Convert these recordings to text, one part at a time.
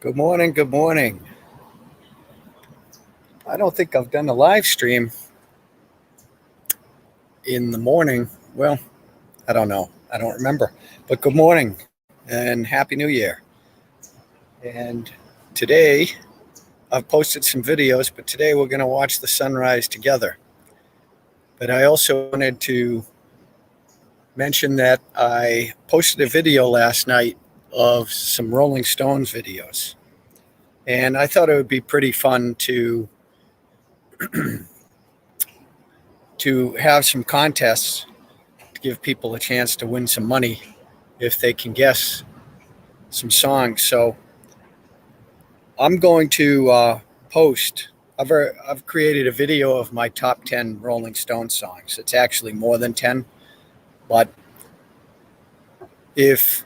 Good morning. Good morning. I don't think I've done a live stream in the morning. Well, I don't know. I don't remember. But good morning and Happy New Year. And today I've posted some videos, but today we're going to watch the sunrise together. But I also wanted to mention that I posted a video last night of some Rolling Stones videos. And I thought it would be pretty fun to have some contests to give people a chance to win some money if they can guess some songs. So I'm going to post. I've created a video of my top 10 Rolling Stone songs. It's actually more than 10, but if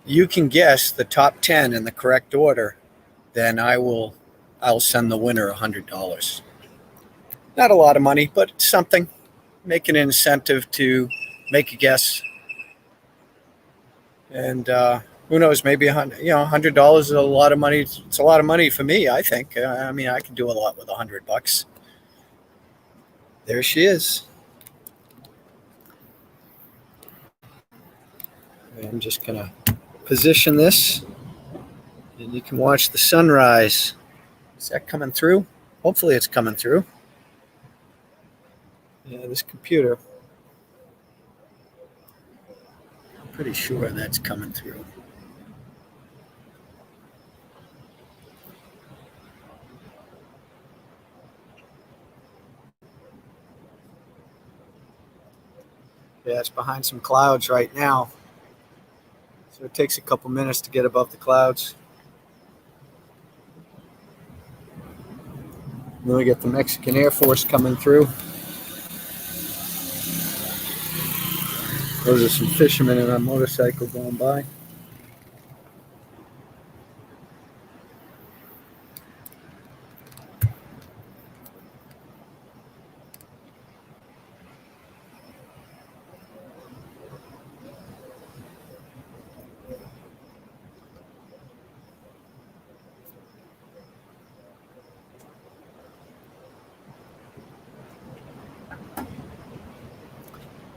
you can guess the top 10 in the correct order, then I'll send the winner $100. Not a lot of money, but something. Make an incentive to make a guess. And who knows? Maybe $100 is a lot of money. It's a lot of money for me. I think. I mean, I could do a lot with $100. There she is. I'm just gonna position this, and you can watch the sunrise. Is that coming through? Hopefully, it's coming through. Yeah, this computer. I'm pretty sure that's coming through. Yeah, it's behind some clouds right now. So it takes a couple minutes to get above the clouds. Then we get the Mexican Air Force coming through. Those are some fishermen on a motorcycle going by.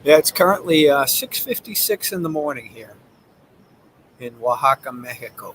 Yeah, it's currently 6:56 in the morning here in Oaxaca, Mexico.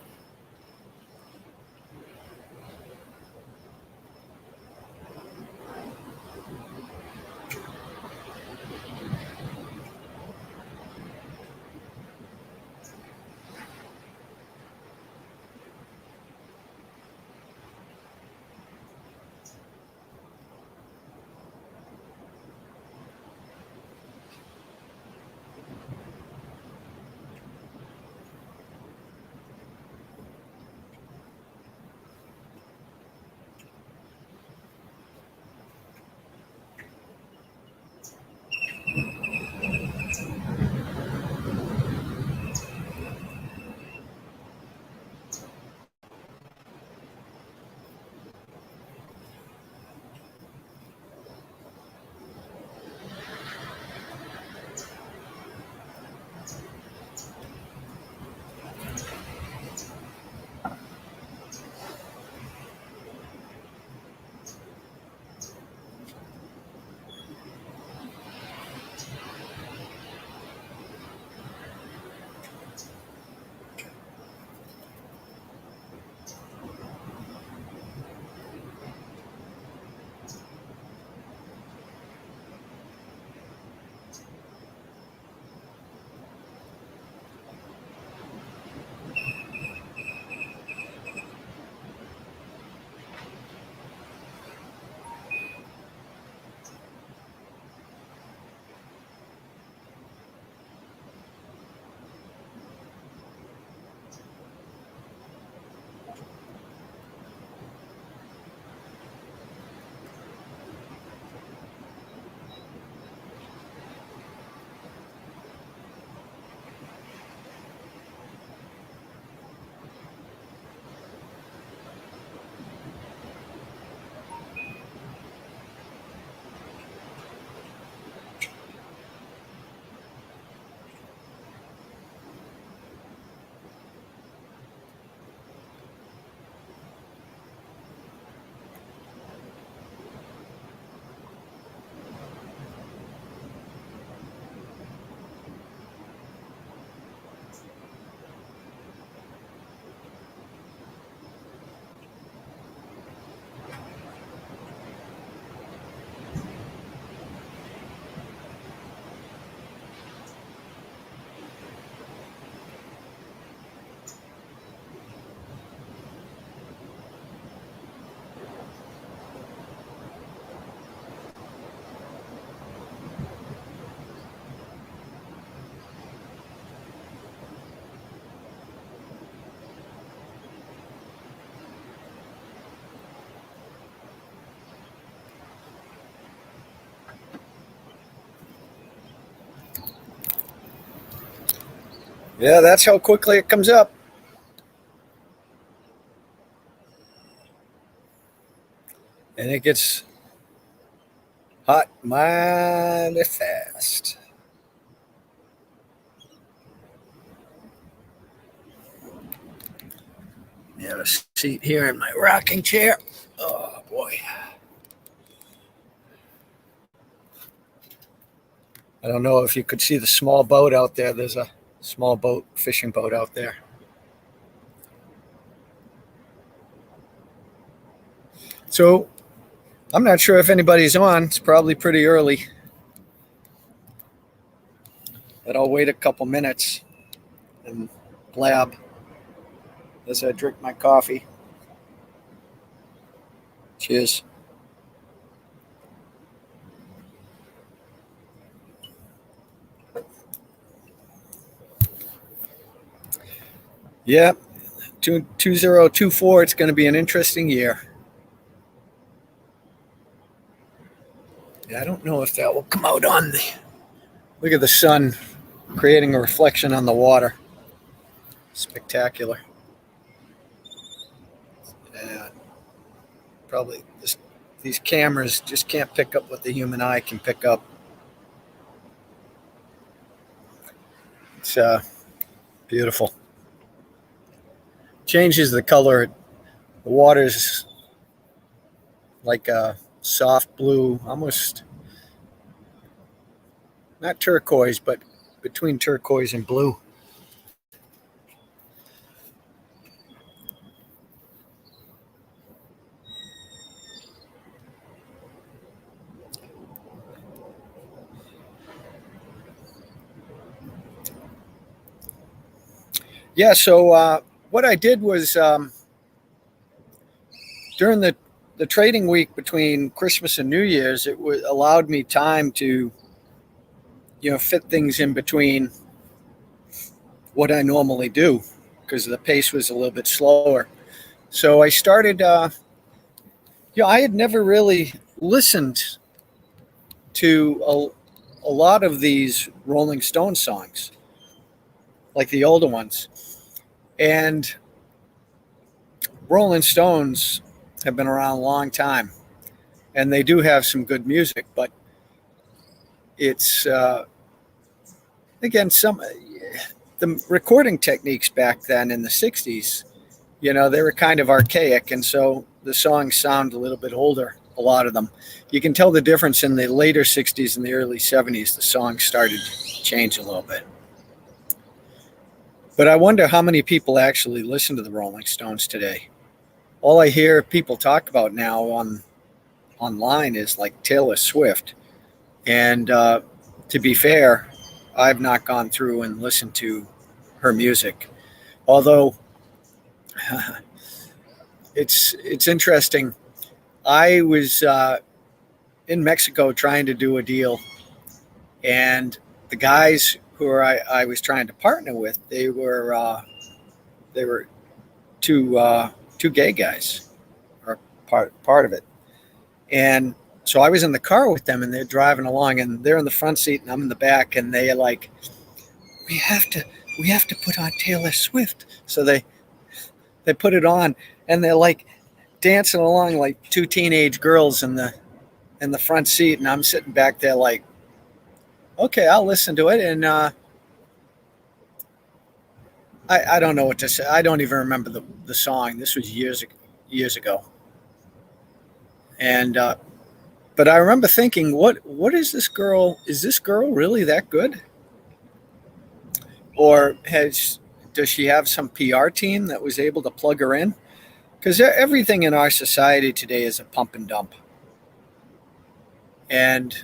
Yeah, that's how quickly it comes up. And it gets hot mighty fast. I have a seat here in my rocking chair. Oh boy. I don't know if you could see the small boat out there. There's a small boat, fishing boat out there. So I'm not sure if anybody's on. It's probably pretty early. But I'll wait a couple minutes and blab as I drink my coffee. Cheers. Yeah, 2024. It's going to be an interesting year. Yeah, I don't know if that will come out on the. Look at the sun creating a reflection on the water. Spectacular. And probably these cameras just can't pick up what the human eye can pick up. It's beautiful. Changes the color. The water's like a soft blue, almost not turquoise, but between turquoise and blue. Yeah, so what I did was during the trading week between Christmas and New Year's, it allowed me time to, fit things in between what I normally do because the pace was a little bit slower. So I started, I had never really listened to a lot of these Rolling Stone songs, like the older ones. And Rolling Stones have been around a long time, and they do have some good music, but it's, again, the recording techniques back then in the 60s, they were kind of archaic, and so the songs sound a little bit older, a lot of them. You can tell the difference in the later 60s and the early 70s. The songs started to change a little bit. But I wonder how many people actually listen to the Rolling Stones today. All I hear people talk about now online is like Taylor Swift. And to be fair, I've not gone through and listened to her music. Although it's interesting. I was in Mexico trying to do a deal, and the guys who I was trying to partner with, they were two gay guys, or part of it. And so I was in the car with them, and they're driving along, and they're in the front seat, and I'm in the back, and they're like, "We have to put on Taylor Swift." So they put it on, and they're like dancing along like two teenage girls in the front seat, and I'm sitting back there like, "Okay, I'll listen to it." And I don't know what to say. I don't even remember the song. This was years ago, and but I remember thinking, what is this girl? Is this girl really that good? Or does she have some PR team that was able to plug her in? Because everything in our society today is a pump and dump. And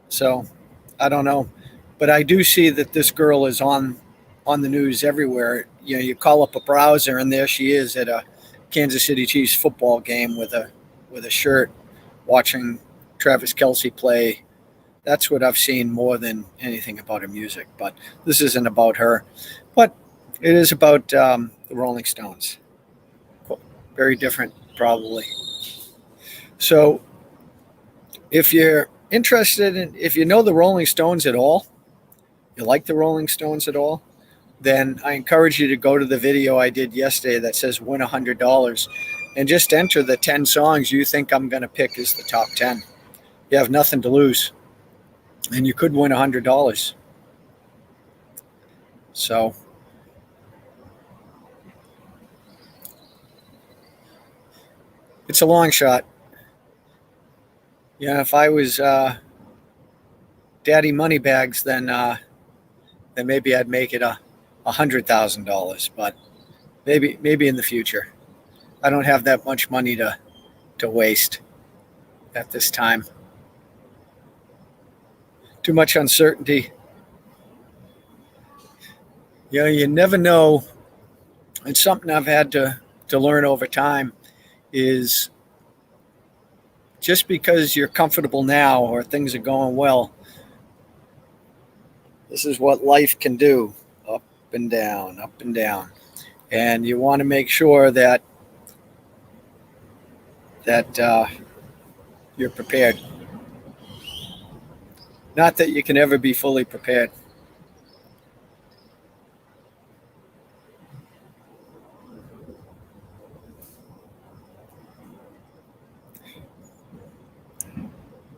so I don't know. But I do see that this girl is on the news everywhere. You call up a browser, and there she is at a Kansas City Chiefs football game with a shirt, watching Travis Kelce play. That's what I've seen more than anything about her music. But this isn't about her. But it is about the Rolling Stones. Very different, probably. So if you're interested if you know the Rolling Stones at all, you like the Rolling Stones at all, then I encourage you to go to the video I did yesterday that says win $100 and just enter the 10 songs you think I'm going to pick as the top 10. You have nothing to lose, and you could win $100. So it's a long shot. If I was Daddy Moneybags, then maybe I'd make it $100,000. But maybe in the future. I don't have that much money to waste at this time. Too much uncertainty. You never know. And something I've had to learn over time is just because you're comfortable now or things are going well, this is what life can do, up and down, up and down. And you want to make sure that you're prepared. Not that you can ever be fully prepared.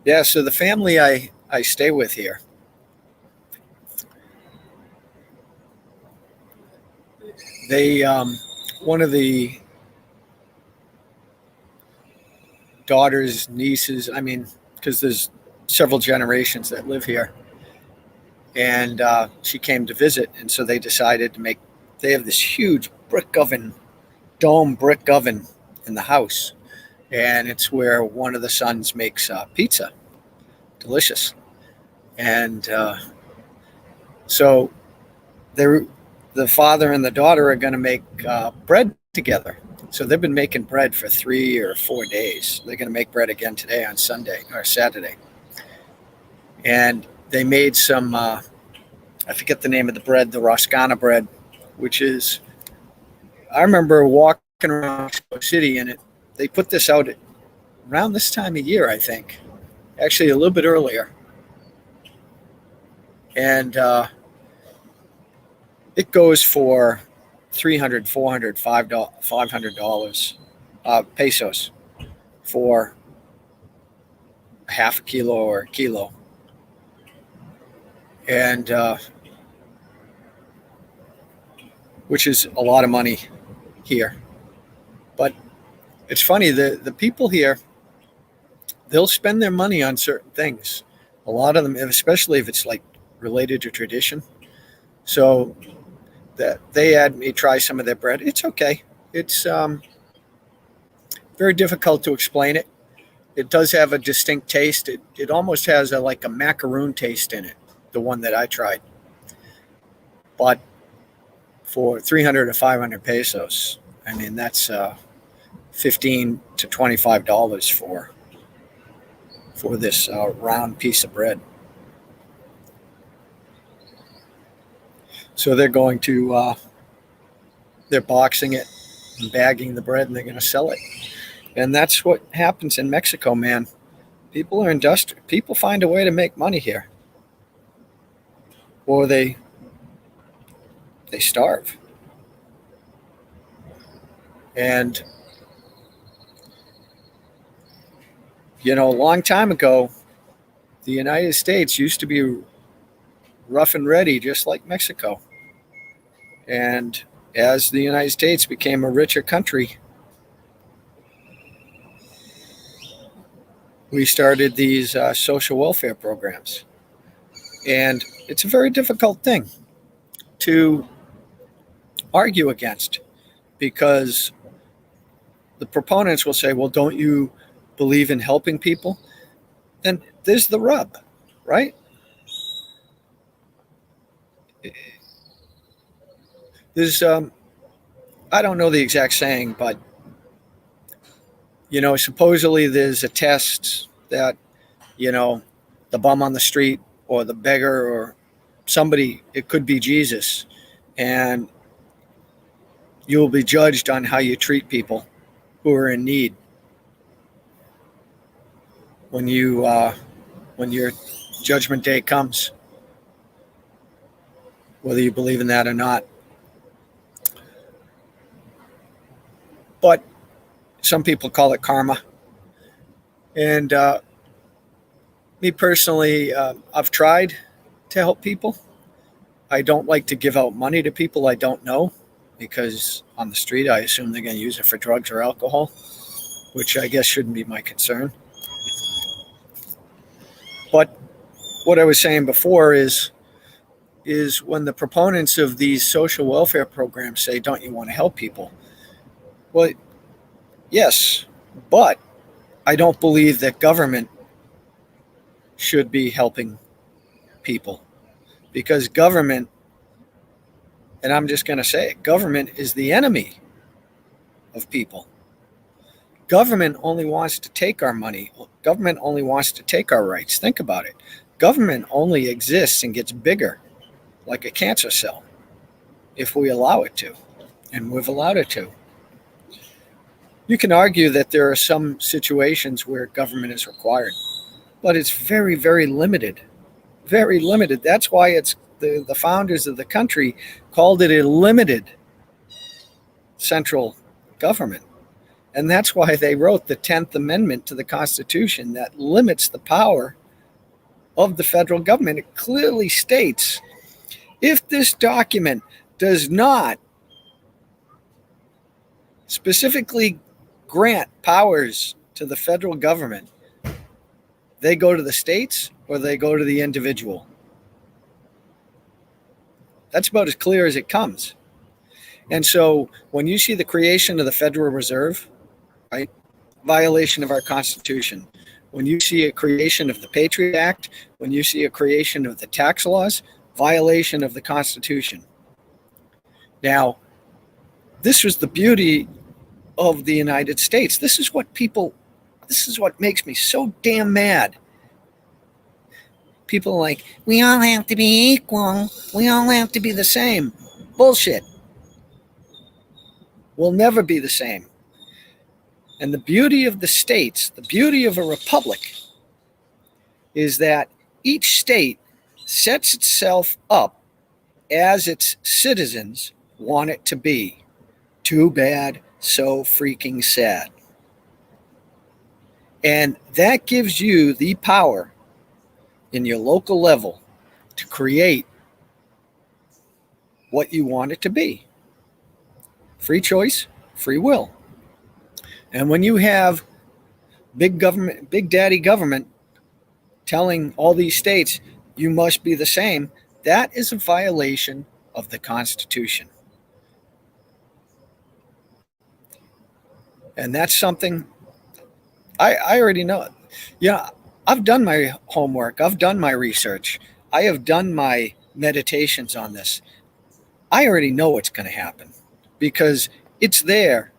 Yeah, so the family I stay with here, they one of the daughters, nieces, because there's several generations that live here, and she came to visit, and so they decided they have this huge dome brick oven in the house, and it's where one of the sons makes pizza. Delicious. And so the father and the daughter are going to make bread together. So they've been making bread for 3 or 4 days. They're going to make bread again today on Sunday or Saturday. And they made some, I forget the name of the bread, the Roscana bread, which is, I remember walking around Mexico City, and they put this out around this time of year, I think. Actually, a little bit earlier. And it goes for $300, $400, $500 pesos for half a kilo or a kilo. And which is a lot of money here. But it's funny, the people here, they'll spend their money on certain things. A lot of them, especially if it's like related to tradition. So that they had me try some of their bread. It's okay. It's very difficult to explain it. It does have a distinct taste. It almost has like a macaroon taste in it, the one that I tried. But for 300 or 500 pesos, that's $15 to $25 for this round piece of bread. So they're going to, they're boxing it and bagging the bread, and they're going to sell it. And that's what happens in Mexico, man. People are industrious. People find a way to make money here. Or they starve. And, a long time ago, the United States used to be rough and ready, just like Mexico. And as the United States became a richer country, we started these social welfare programs. And it's a very difficult thing to argue against, because the proponents will say, well, don't you believe in helping people? And there's the rub, right? There's, I don't know the exact saying, but, supposedly there's a test that, the bum on the street or the beggar or somebody, it could be Jesus, and you will be judged on how you treat people who are in need when your judgment day comes. whether you believe in that or not. But some people call it karma. And me personally, I've tried to help people. I don't like to give out money to people I don't know, because on the street, I assume they're going to use it for drugs or alcohol, which I guess shouldn't be my concern. But what I was saying before is when the proponents of these social welfare programs say, don't you want to help people? Well, yes, but I don't believe that government should be helping people, because government, and I'm just going to say it, government is the enemy of people. Government only wants to take our money. Government only wants to take our rights. Think about it. Government only exists and gets bigger like a cancer cell if we allow it to, and we've allowed it to. You can argue that there are some situations where government is required, but it's very, very limited. Very limited. That's why it's the founders of the country called it a limited central government. And that's why they wrote the 10th Amendment to the Constitution that limits the power of the federal government. It clearly states, if this document does not specifically grant powers to the federal government, they go to the states or they go to the individual. That's about as clear as it comes. And so when you see the creation of the Federal Reserve, right, violation of our Constitution, when you see a creation of the Patriot Act, when you see a creation of the tax laws, violation of the Constitution. Now, this was the beauty of the United States. This is what makes me so damn mad. People are like, we all have to be equal. We all have to be the same. Bullshit. We'll never be the same. And the beauty of the states, the beauty of a republic, is that each state sets itself up as its citizens want it to be. Too bad, so freaking sad. And that gives you the power in your local level to create what you want it to be. Free choice, free will. And when you have big government, big daddy government telling all these states you must be the same, that is a violation of the Constitution. And that's something I already know. Yeah, I've done my homework. I've done my research. I have done my meditations on this. I already know what's going to happen because it's there.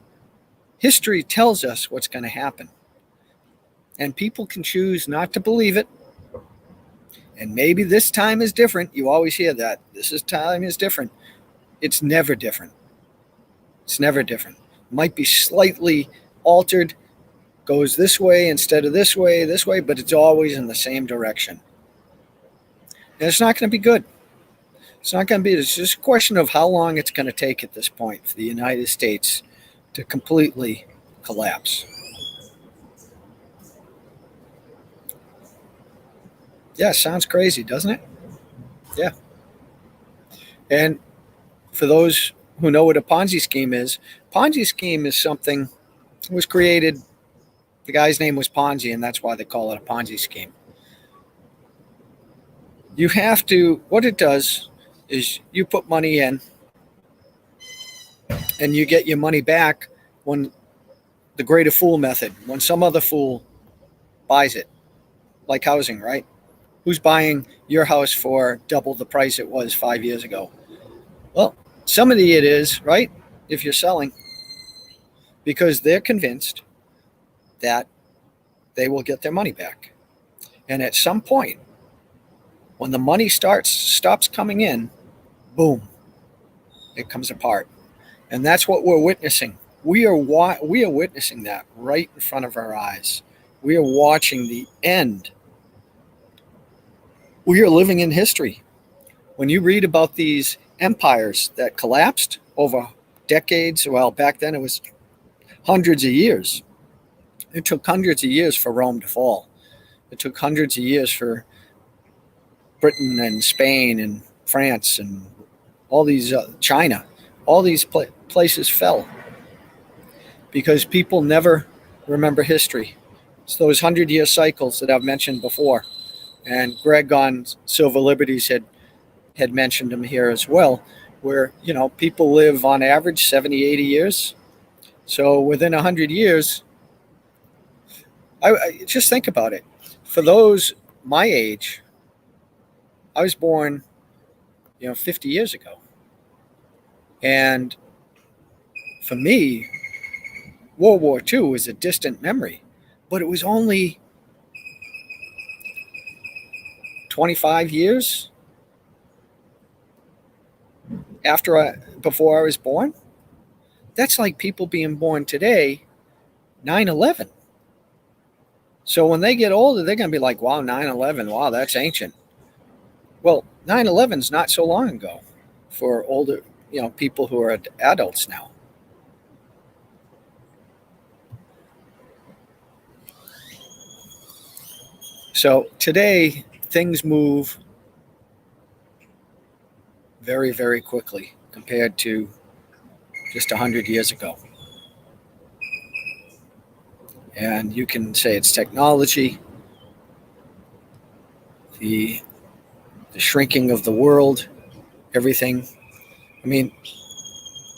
History tells us what's going to happen. And people can choose not to believe it. And maybe this time is different. You always hear that. Time is different. It's never different. It's never different. Might be slightly altered, goes this way instead of this way, but it's always in the same direction. And it's not going to be good. It's not going to be. It's just a question of how long it's going to take at this point for the United States to completely collapse. Yeah, sounds crazy, doesn't it? Yeah. And for those who know what a Ponzi scheme is something that was created. The guy's name was Ponzi, and that's why they call it a Ponzi scheme. You have to, what it does is you put money in and you get your money back when the greater fool method, when some other fool buys it, like housing, right? Who's buying your house for double the price it was 5 years ago? Well, somebody it is, right? If you're selling, because they're convinced that they will get their money back. And at some point, when the money stops coming in, boom, it comes apart. And that's what we're witnessing. We are witnessing that right in front of our eyes. We are watching the end. We are living in history. when you read about these empires that collapsed over decades, well, back then it was hundreds of years. It took hundreds of years for Rome to fall. It took hundreds of years for Britain and Spain and France and all these, China, all these places fell because people never remember history. It's those 100-year cycles that I've mentioned before. And Greg on Silver Liberties had mentioned them here as well, where, people live on average 70, 80 years. So within 100 years, I just think about it. For those my age, I was born, 50 years ago. And for me, World War II was a distant memory, but it was only 25 years before I was born. That's like people being born today, 9/11. So when they get older, they're going to be like, wow, 9/11, wow, that's ancient. Well, 9/11 is not so long ago for older, people who are adults now. So today, things move very, very quickly compared to just 100 years ago. And you can say it's technology, the shrinking of the world, everything. I mean,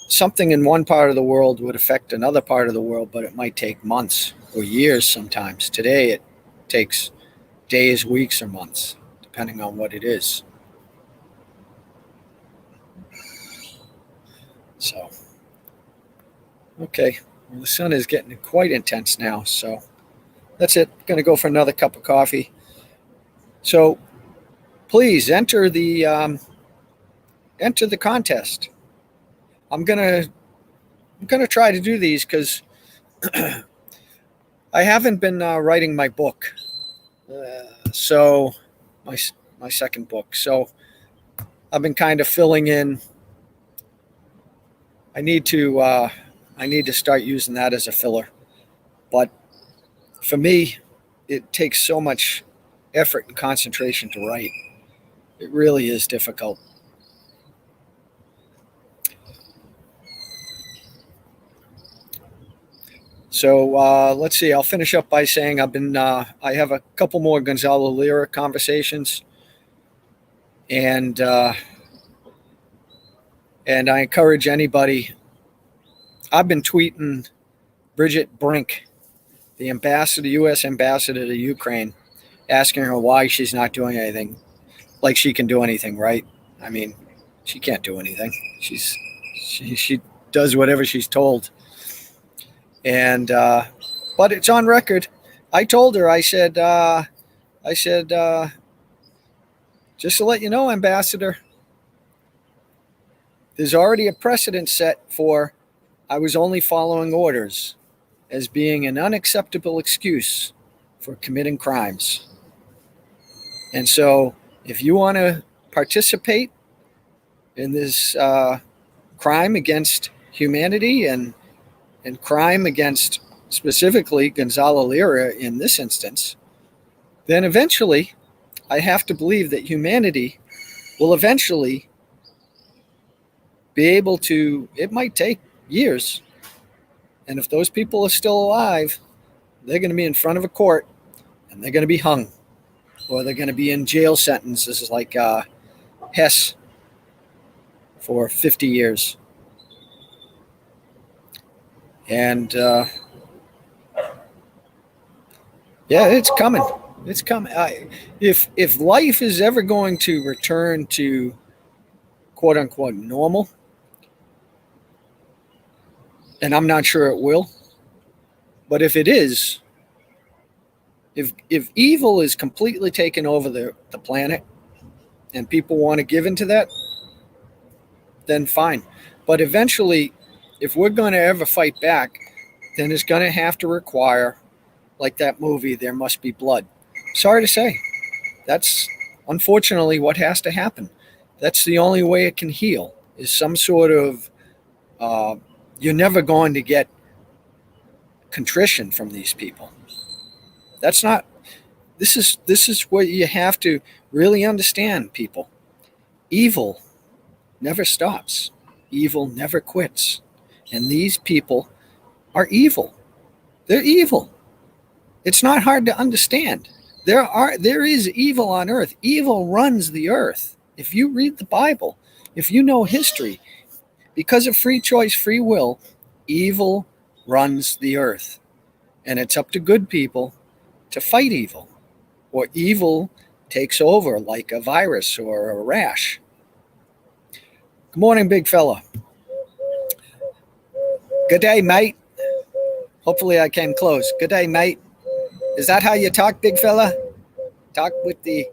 something in one part of the world would affect another part of the world, but it might take months or years sometimes. Today, it takes days, weeks, or months, depending on what it is. So, okay. Well, the sun is getting quite intense now, so that's it. Going to go for another cup of coffee. So, please enter the contest. I'm gonna try to do these because I haven't been writing my book. So my second book. So I've been kind of filling in. I need to start using that as a filler. But for me, it takes so much effort and concentration to write. It really is difficult. So let's see. I'll finish up by saying I have a couple more Gonzalo Lira conversations, and I encourage anybody. I've been tweeting Bridget Brink, the U.S. ambassador to Ukraine, asking her why she's not doing anything. Like she can do anything, right? I mean, she can't do anything. She does whatever she's told. And but it's on record. I told her, I said, just to let you know, Ambassador, there's already a precedent set for I was only following orders as being an unacceptable excuse for committing crimes. And so if you want to participate in this crime against humanity and crime against specifically Gonzalo Lira in this instance, then eventually I have to believe that humanity will eventually be able to, it might take years. And if those people are still alive, they're going to be in front of a court and they're going to be hung, or they're going to be in jail sentences like Hess for 50 years. And yeah, it's coming. It's coming. If life is ever going to return to quote unquote normal, and I'm not sure it will, but if it is, if evil is completely taken over the planet and people want to give into that, then fine. But eventually, if we're going to ever fight back, then it's going to have to require, like that movie, There Must Be Blood. Sorry to say, that's unfortunately what has to happen. That's the only way it can heal, is some sort of, you're never going to get contrition from these people. That's not, this is what you have to really understand, people. Evil never stops. Evil never quits. And these people are evil. They're evil. It's not hard to understand. There is evil on earth. Evil runs the earth. If you read the Bible, if you know history, because of free choice, free will, evil runs the earth. And it's up to good people to fight evil, or evil takes over like a virus or a rash. Good morning, big fella. Good day, mate. Hopefully I came close. Good day, mate. Is that how you talk, big fella? Talk with the...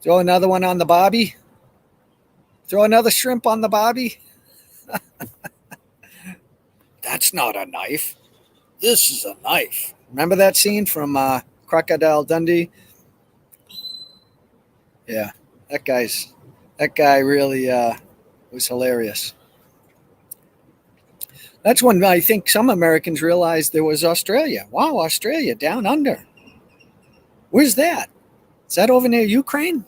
Throw another one on the bobby? Throw another shrimp on the bobby? That's not a knife. This is a knife. Remember that scene from Crocodile Dundee? Yeah, that guy really was hilarious. That's when I think some Americans realized there was Australia. Wow, Australia, down under. Where's that? Is that over near Ukraine?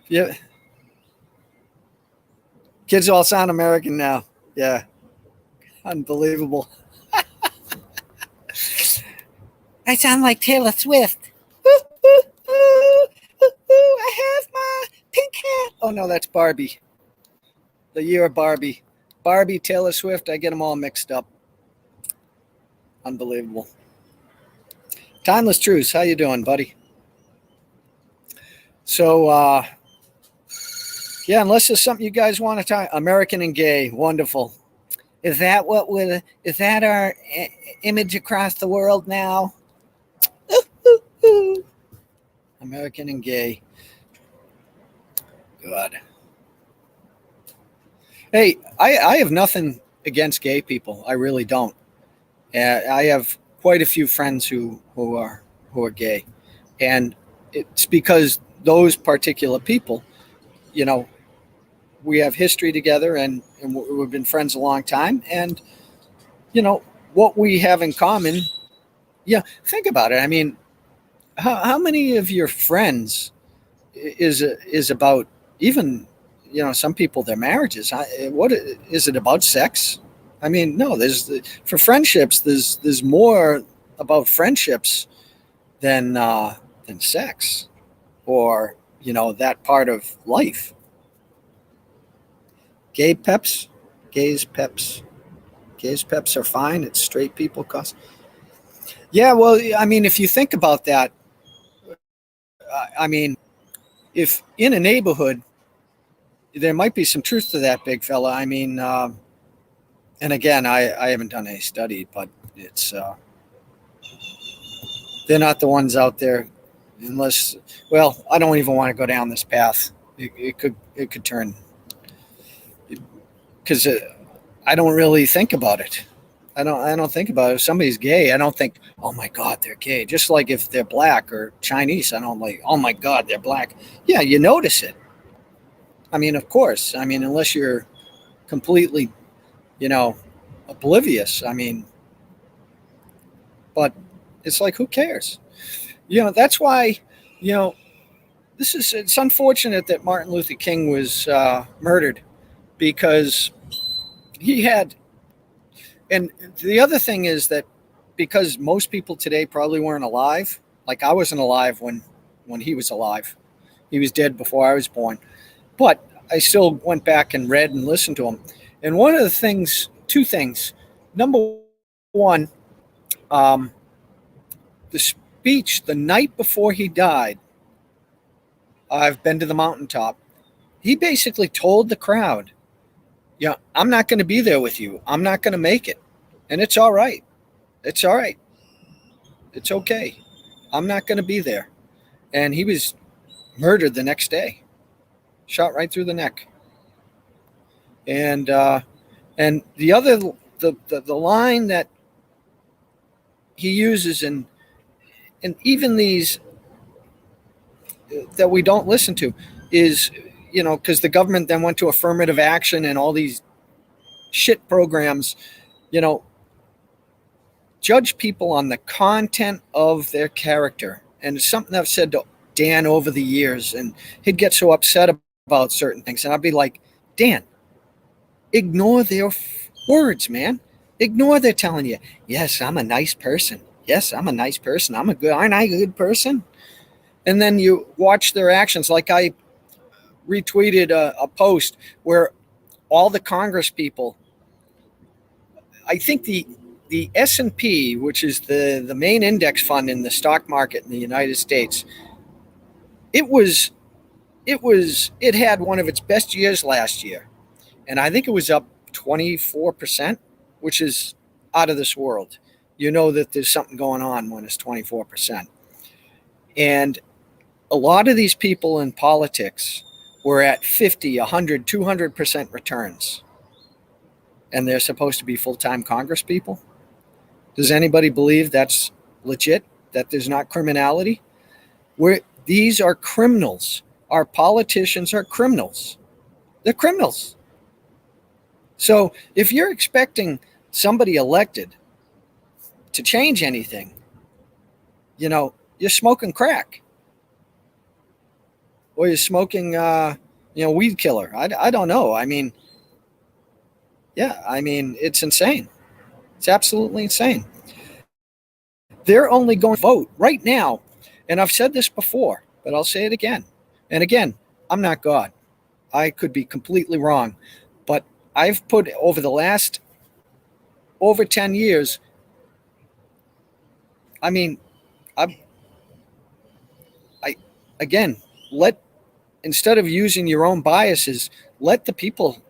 Yeah. Kids all sound American now. Yeah. Unbelievable. I sound like Taylor Swift. I have my pink hat. Oh, no, that's Barbie. The year of Barbie. Barbie, Taylor Swift, I get them all mixed up. Unbelievable. Timeless Truths, how you doing, buddy? So, yeah, unless there's something you guys want to talk, American and gay, wonderful. Is that our image across the world now? American and gay. God. Hey, I have nothing against gay people. I really don't. I have quite a few friends who are gay, and it's because those particular people, you know, we have history together, and we've been friends a long time, and you know what we have in common. Yeah, think about it. I mean, how many of your friends is about, even, you know, some people, their marriages? What is it about? Sex? I mean, no. For friendships, there's more about friendships than sex, or, you know, that part of life. Gays peps are fine. It's straight people cost. Yeah, well, I mean, if you think about that, I mean, if in a neighborhood, there might be some truth to that, big fella. I mean, and again, I haven't done any study, but it's they're not the ones out there, unless, well, I don't even want to go down this path. It could turn, because I don't really think about it. I don't think about it. If somebody's gay, I don't think, oh my God, they're gay. Just like if they're black or Chinese, I don't like, oh my God, they're black. Yeah, you notice it. I mean, of course. I mean, unless you're completely, you know, oblivious. I mean, but it's like, who cares? You know, that's why, you know, it's unfortunate that Martin Luther King was murdered, because he had. And the other thing is that, because most people today probably weren't alive. Like, I wasn't alive when he was alive. He was dead before I was born. But I still went back and read and listened to him. And one of the things, two things. Number one, the speech the night before he died, I've been to the mountaintop. He basically told the crowd, yeah, I'm not going to be there with you. I'm not going to make it. And it's all right. It's all right. It's okay. I'm not going to be there. And he was murdered the next day, shot right through the neck. And the other, the line that he uses, and even these that we don't listen to is, because the government then went to affirmative action and all these shit programs, judge people on the content of their character. And it's something I've said to Dan over the years, and he'd get so upset about certain things. And I'd be like, Dan, ignore their words, man. Ignore they're telling you, yes, I'm a nice person. Yes, I'm a nice person. Aren't I a good person? And then you watch their actions. Like I retweeted a post where all the Congress people, I think the S&P, which is the main index fund in the stock market in the United States, it had one of its best years last year. And I think it was up 24%, which is out of this world. You know that there's something going on when it's 24%. And a lot of these people in politics were at 50, 100, 200% returns. And they're supposed to be full-time Congress people. Does anybody believe that's legit, that there's not criminality? These are criminals. Our politicians are criminals. They're criminals. So if you're expecting somebody elected to change anything, you're smoking crack. Or you're smoking, weed killer. I don't know. I mean, it's insane. It's absolutely insane. They're only going to vote right now. And I've said this before, but I'll say it again. And again, I'm not God. I could be completely wrong. But I've put over the last over 10 years, instead of using your own biases, let the people,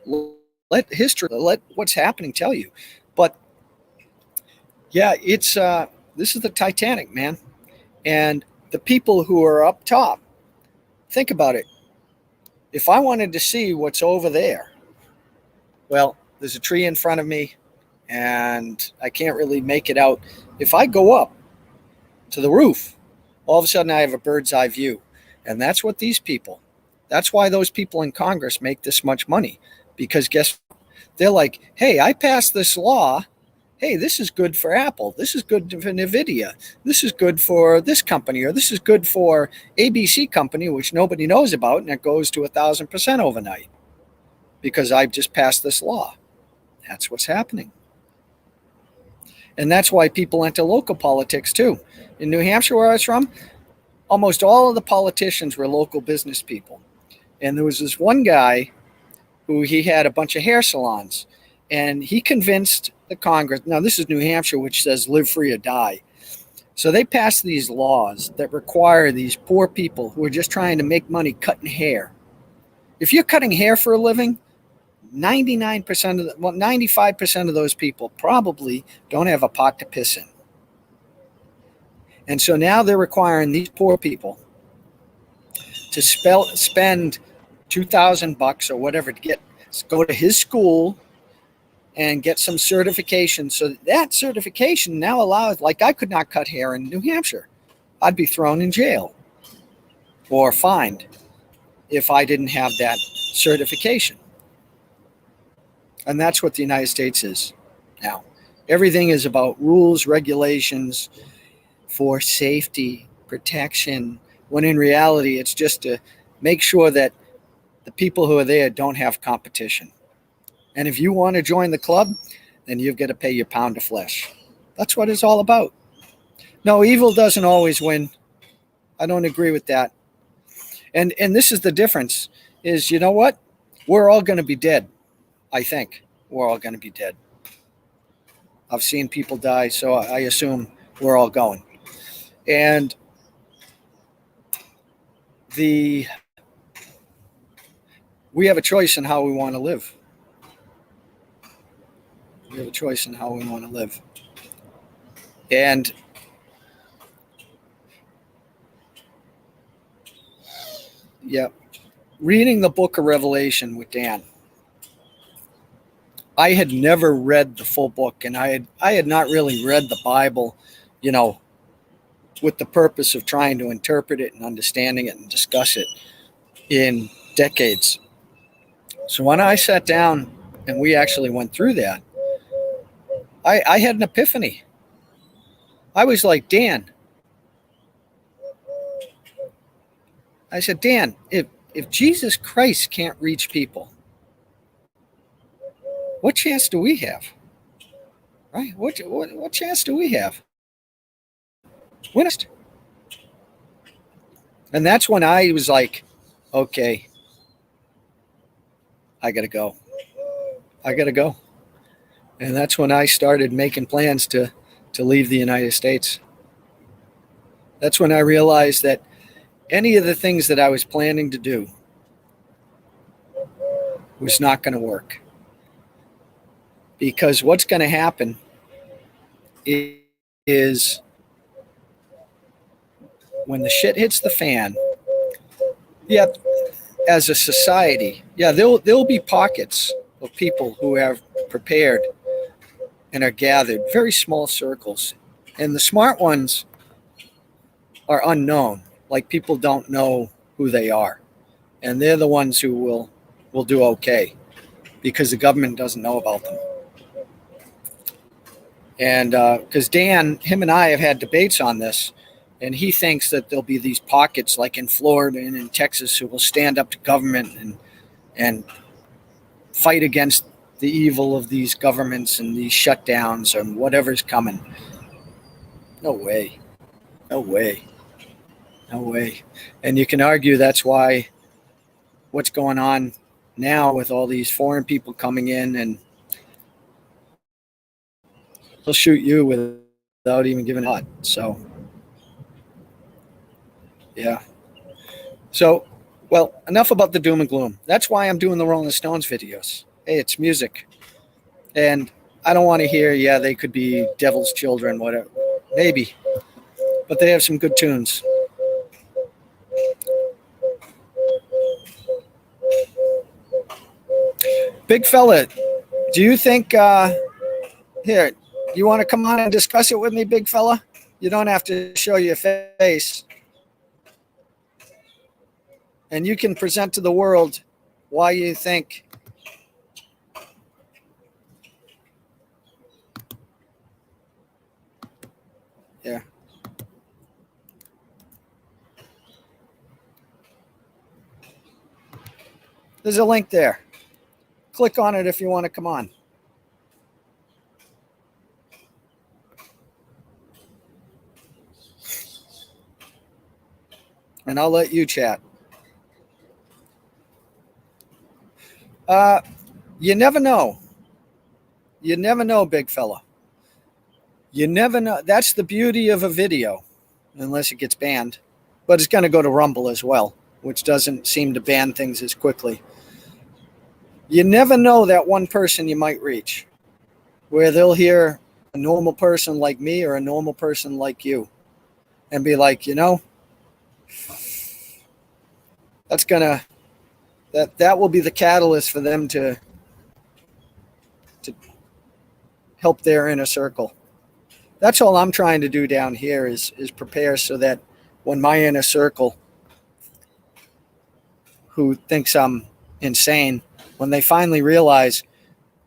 let history, let what's happening tell you. But yeah, this is the Titanic, man. And the people who are up top, think about it. If I wanted to see what's over there, well, there's a tree in front of me and I can't really make it out. If I go up to the roof, all of a sudden I have a bird's eye view. And that's what that's why those people in Congress make this much money. Because guess what? They're like, hey, I passed this law. Hey, this is good for Apple. This is good for NVIDIA. This is good for this company, or this is good for ABC company, which nobody knows about, and it goes to 1,000% overnight because I've just passed this law. That's what's happening. And that's why people enter local politics too. In New Hampshire, where I was from, almost all of the politicians were local business people. And there was this one guy who he had a bunch of hair salons, and he convinced the Congress. Now, this is New Hampshire, which says live free or die. So they passed these laws that require these poor people who are just trying to make money cutting hair. If you're cutting hair for a living, 95% of those people probably don't have a pot to piss in. And so now they're requiring these poor people to spend $2,000 or whatever to go to his school and get some certification. So that certification now allows, like I could not cut hair in New Hampshire. I'd be thrown in jail or fined if I didn't have that certification. And that's what the United States is now. Everything is about rules, regulations for safety, protection, when in reality, it's just to make sure that the people who are there don't have competition. And if you want to join the club, then you've got to pay your pound of flesh. That's what it's all about. No, evil doesn't always win. I don't agree with that. And this is the difference, is you know what? We're all going to be dead. I think we're all going to be dead. I've seen people die, so I assume we're all going. And we have a choice in how we want to live. We have a choice in how we want to live. And yeah, reading the book of Revelation with Dan, I had never read the full book, and I had not really read the Bible, with the purpose of trying to interpret it and understanding it and discuss it in decades. So when I sat down and we actually went through that, I had an epiphany. I was like, Dan, I said, Dan, if Jesus Christ can't reach people, what chance do we have? Right? What chance do we have? We're not. And that's when I was like, okay, I got to go. I got to go. And that's when I started making plans to leave the United States. That's when I realized that any of the things that I was planning to do was not going to work. Because what's going to happen is when the shit hits the fan, yeah, as a society, yeah, there'll be pockets of people who have prepared and are gathered, very small circles. And the smart ones are unknown. Like, people don't know who they are. And they're the ones who will do okay because the government doesn't know about them. And because Dan, him and I have had debates on this, and he thinks that there'll be these pockets like in Florida and in Texas who will stand up to government and fight against the evil of these governments and these shutdowns and whatever's coming. No way. No way. No way. And you can argue that's why what's going on now with all these foreign people coming in, and they'll shoot you without even giving a thought. So, yeah. So, well, enough about the doom and gloom. That's why I'm doing the Rolling Stones videos. Hey, it's music. And I don't want to hear, yeah, they could be devil's children, whatever. Maybe. But they have some good tunes. Big fella, do you think, here, you want to come on and discuss it with me, big fella? You don't have to show your face. And you can present to the world why you think yeah. There's a link there. Click on it if you want to come on. And I'll let you chat. You never know. You never know, big fella. You never know. That's the beauty of a video, unless it gets banned. But it's going to go to Rumble as well, which doesn't seem to ban things as quickly. You never know that one person you might reach, where they'll hear a normal person like me or a normal person like you and be like, you know, that's gonna, that will be the catalyst for them to help their inner circle. That's all I'm trying to do down here is prepare so that when my inner circle, who thinks I'm insane, when they finally realize,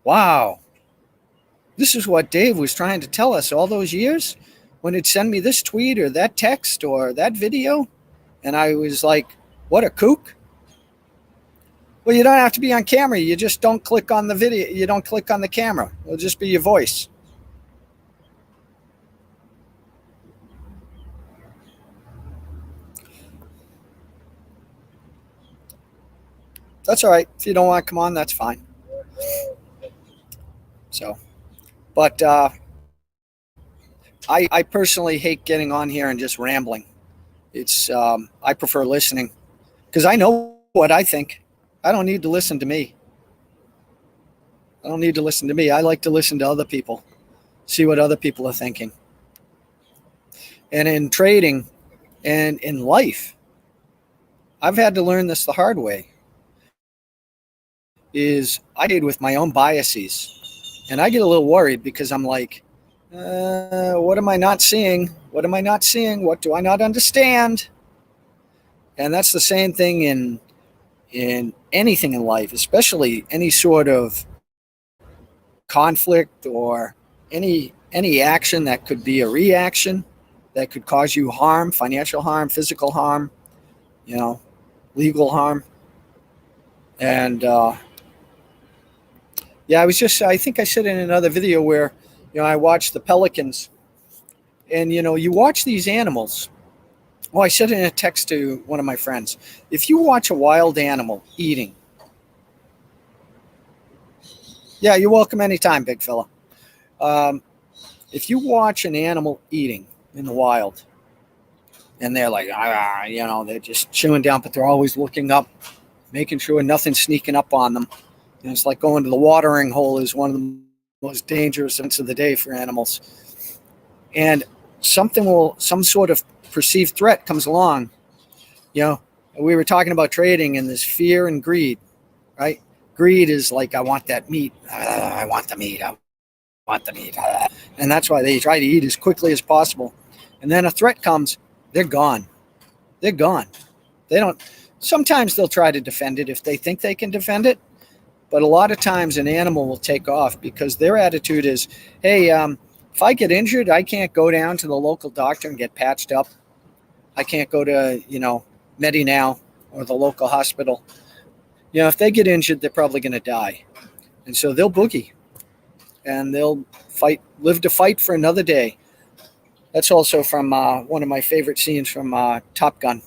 wow, this is what Dave was trying to tell us all those years when he'd send me this tweet or that text or that video. And I was like, what a kook. Well, you don't have to be on camera. You just don't click on the video. You don't click on the camera. It'll just be your voice. That's all right. If you don't want to come on, that's fine. So, but I personally hate getting on here and just rambling. It's I prefer listening because I know what I think. I don't need to listen to me. I don't need to listen to me. I like to listen to other people, see what other people are thinking. And in trading and in life, I've had to learn this the hard way. Is I did with my own biases. And I get a little worried because I'm like, What am I not seeing? What am I not seeing? What do I not understand? And that's the same thing in anything in life, especially any sort of conflict or any action that could be a reaction that could cause you harm, financial harm, physical harm, you know, legal harm. And yeah, I think I said in another video where, I watched the pelicans, and, you watch these animals. Oh, I said in a text to one of my friends, if you watch a wild animal eating, yeah, you're welcome anytime, big fella. If you watch an animal eating in the wild, and they're like, they're just chewing down, but they're always looking up, making sure nothing's sneaking up on them. And it's like going to the watering hole is one of the most dangerous events of the day for animals. And some sort of perceived threat comes along. We were talking about trading and this fear and greed, right? Greed is like, I want that meat. I want the meat. I want the meat. And that's why they try to eat as quickly as possible. And then a threat comes, they're gone. They're gone. They don't. Sometimes they'll try to defend it if they think they can defend it. But a lot of times an animal will take off because their attitude is, hey, if I get injured, I can't go down to the local doctor and get patched up. I can't go to, MediNow or the local hospital. If they get injured, they're probably going to die. And so they'll boogie and they'll live to fight for another day. That's also from one of my favorite scenes from Top Gun,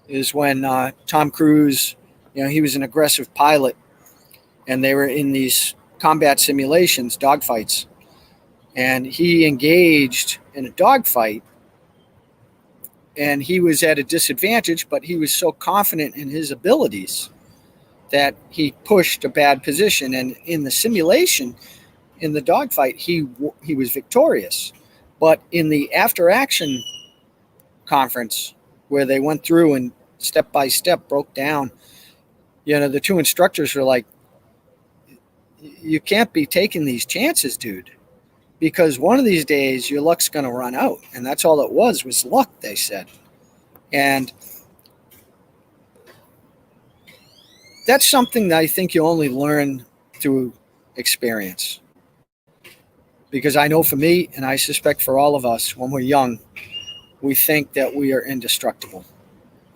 is when Tom Cruise, he was an aggressive pilot, and they were in these combat simulations, dogfights, and he engaged in a dogfight, and he was at a disadvantage, but he was so confident in his abilities that he pushed a bad position, and in the simulation, in the dogfight, he was victorious. But in the after action conference where they went through and step by step broke down, the two instructors were like, you can't be taking these chances, dude, because one of these days your luck's going to run out. And that's all it was luck, they said. And that's something that I think you only learn through experience. Because I know for me, and I suspect for all of us, when we're young, we think that we are indestructible.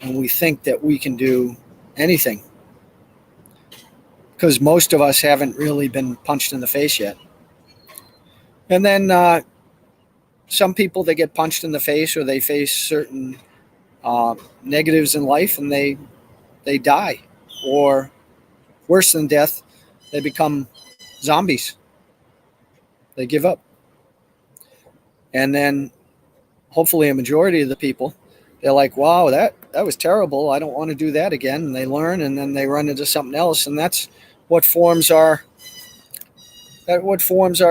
And we think that we can do anything. Because most of us haven't really been punched in the face yet. And then some people, they get punched in the face or they face certain negatives in life and they die. Or worse than death, they become zombies. They give up. And then hopefully a majority of the people, they're like, wow, that was terrible. I don't want to do that again. And they learn, and then they run into something else. And that's what forms our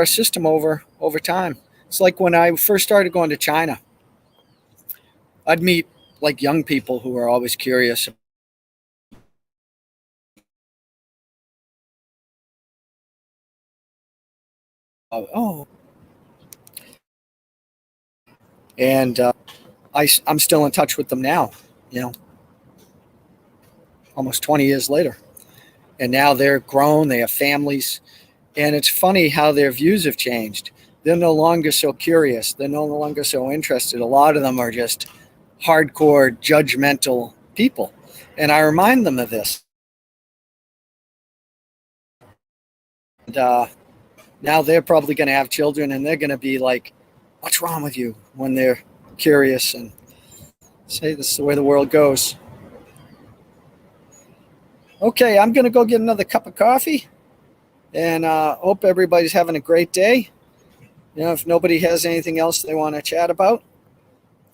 system over time. It's like when I first started going to China, I'd meet like young people who are always curious. And I'm still in touch with them now, almost 20 years later. And now they're grown, they have families. And it's funny how their views have changed. They're no longer so curious. They're no longer so interested. A lot of them are just hardcore, judgmental people. And I remind them of this. And now they're probably going to have children, and they're going to be like, what's wrong with you, when they're curious and say this is the way the world goes. Okay, I'm going to go get another cup of coffee, and hope everybody's having a great day. If nobody has anything else they want to chat about,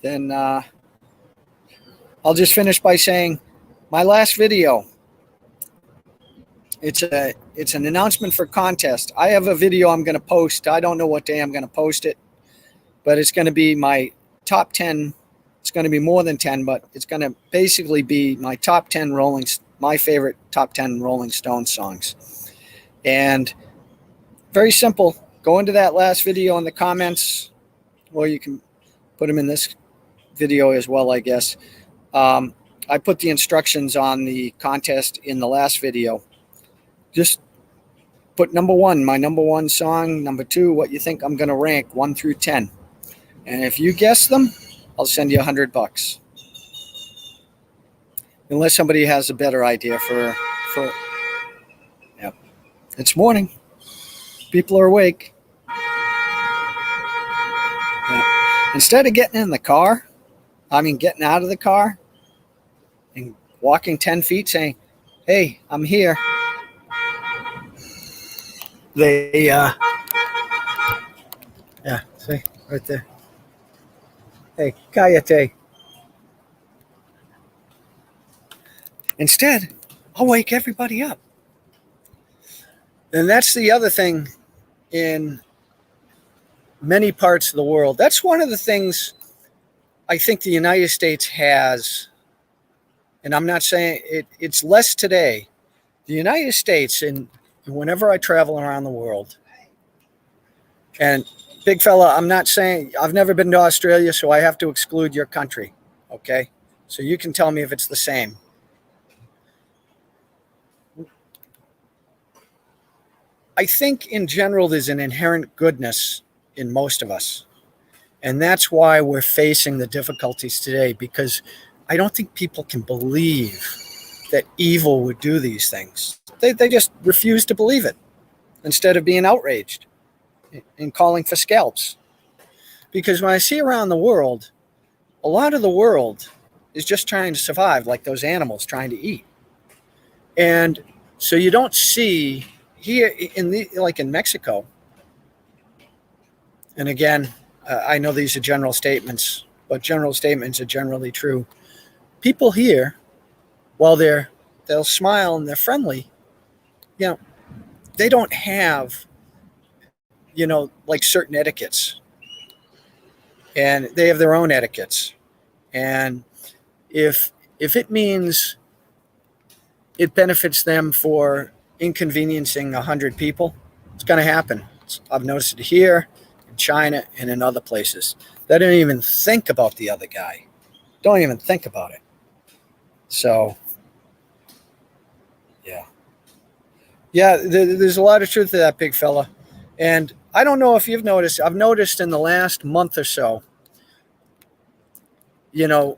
then I'll just finish by saying my last video, it's an announcement for contest. I have a video I'm going to post. I don't know what day I'm going to post it, but it's going to be my top 10. It's going to be more than 10, but it's going to basically be my top 10 my favorite top 10 Rolling Stones songs. And very simple. go into that last video in the comments, or you can put them in this video as well, I guess. I put the instructions on the contest in the last video. Just put number one, my number one song, number two, what you think I'm going to rank 1 through 10. And if you guess them, I'll send you $100. Unless somebody has a better idea for yeah. It's morning. People are awake. Yeah. Instead of getting in the car, getting out of the car and walking 10 feet saying, hey, I'm here. They, yeah, see, right there. Hey, Kayate. Instead, I'll wake everybody up. And that's the other thing in many parts of the world. That's one of the things I think the United States has, and I'm not saying it's less today. The United States, and whenever I travel around the world, and big fella, I'm not saying, I've never been to Australia, so I have to exclude your country, okay? So you can tell me if it's the same. I think in general there's an inherent goodness in most of us. And that's why we're facing the difficulties today, because I don't think people can believe that evil would do these things. They just refuse to believe it instead of being outraged and calling for scalps. Because when I see around the world, a lot of the world is just trying to survive, like those animals trying to eat. And so you don't see here like in Mexico, and again, I know these are general statements, but general statements are generally true. People here, while they'll smile and they're friendly, they don't have, like certain etiquettes. And they have their own etiquettes. And if it means it benefits them for inconveniencing 100 people, it's going to happen. I've noticed it here, in China, and in other places. They don't even think about the other guy. Don't even think about it. So, yeah, there's a lot of truth to that, big fella. And I don't know if you've noticed, I've noticed in the last month or so, maybe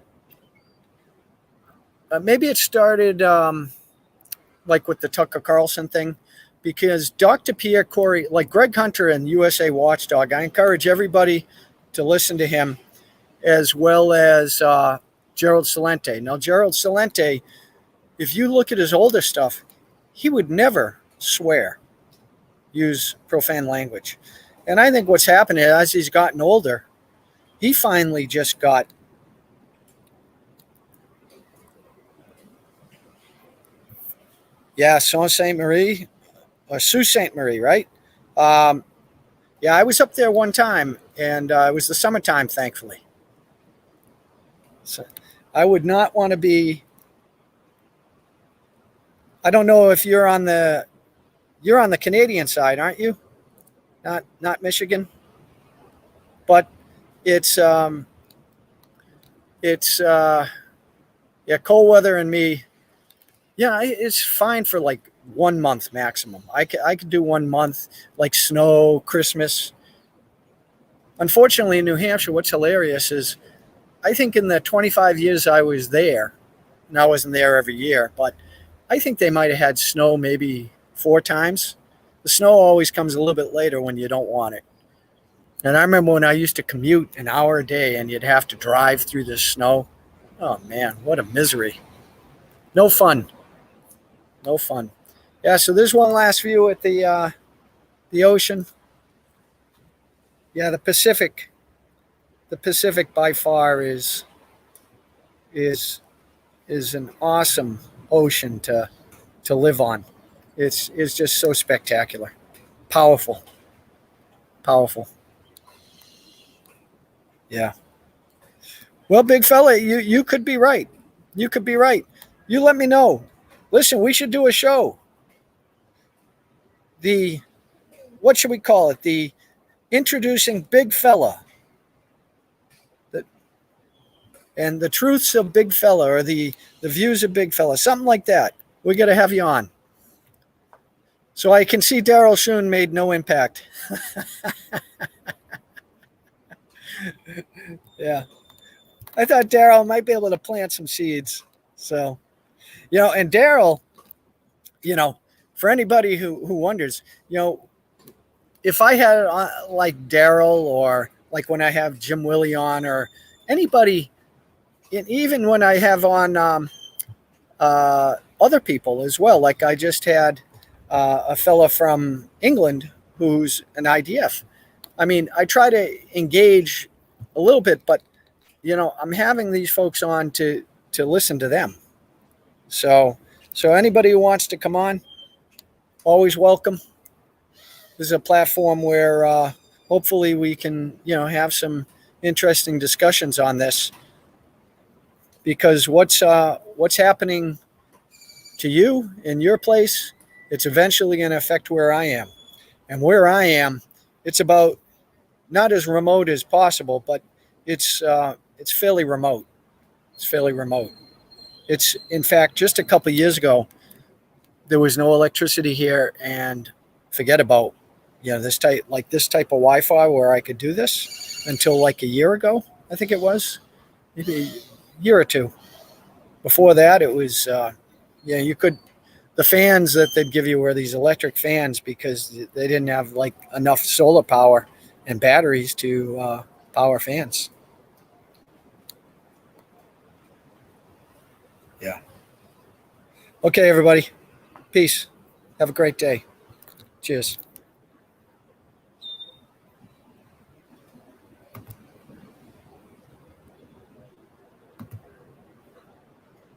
it started like with the Tucker Carlson thing, because Dr. Pierre Corey, like Greg Hunter and USA Watchdog, I encourage everybody to listen to him, as well as Gerald Celente. Now, Gerald Celente, if you look at his older stuff, he would never swear, use profane language. And I think what's happened is, as he's gotten older, he finally just got Sault Ste. Marie, or Sault Ste. Marie, right? I was up there one time, and it was the summertime, thankfully. So I would not want to be, I don't know if you're on the Canadian side, aren't you? Not Michigan. But it's cold weather and me. Yeah, it's fine for like 1 month maximum. I could do 1 month, like snow, Christmas. Unfortunately, in New Hampshire, what's hilarious is I think in the 25 years I was there, and I wasn't there every year, but I think they might have had snow maybe 4 times. The snow always comes a little bit later when you don't want it. And I remember when I used to commute an hour a day and you'd have to drive through the snow. Oh, man, what a misery. No fun. No fun. Yeah, so there's one last view at the ocean. Yeah, the Pacific by far is an awesome ocean to live on. It's just so spectacular. Powerful. Yeah. Well, big fella, you could be right. You could be right. You let me know. Listen, we should do a show. The what should we call it? The introducing Big Fella. And the truths of Big Fella, or the views of Big Fella, something like that. We got to have you on. So I can see Daryl Schoon made no impact. Yeah. I thought Daryl might be able to plant some seeds. So, and Daryl, for anybody who wonders, if I had like Daryl, or like when I have Jim Willie on, or anybody, even when I have on other people as well, like I just had a fella from England who's an IDF. I mean, I try to engage a little bit, but I'm having these folks on to listen to them. So anybody who wants to come on, always welcome. This is a platform where hopefully we can have some interesting discussions on this, because what's happening to you in your place, it's eventually going to affect where I am. And where I am, it's about not as remote as possible, but it's fairly remote. It's fairly remote. It's, in fact, just a couple of years ago, there was no electricity here, and forget about this type of Wi-Fi where I could do this until like a year ago. I think it was maybe a year or two. Before that, it was you could. The fans that they'd give you were these electric fans, because they didn't have like enough solar power and batteries to power fans. Yeah. Okay, everybody. Peace. Have a great day. Cheers.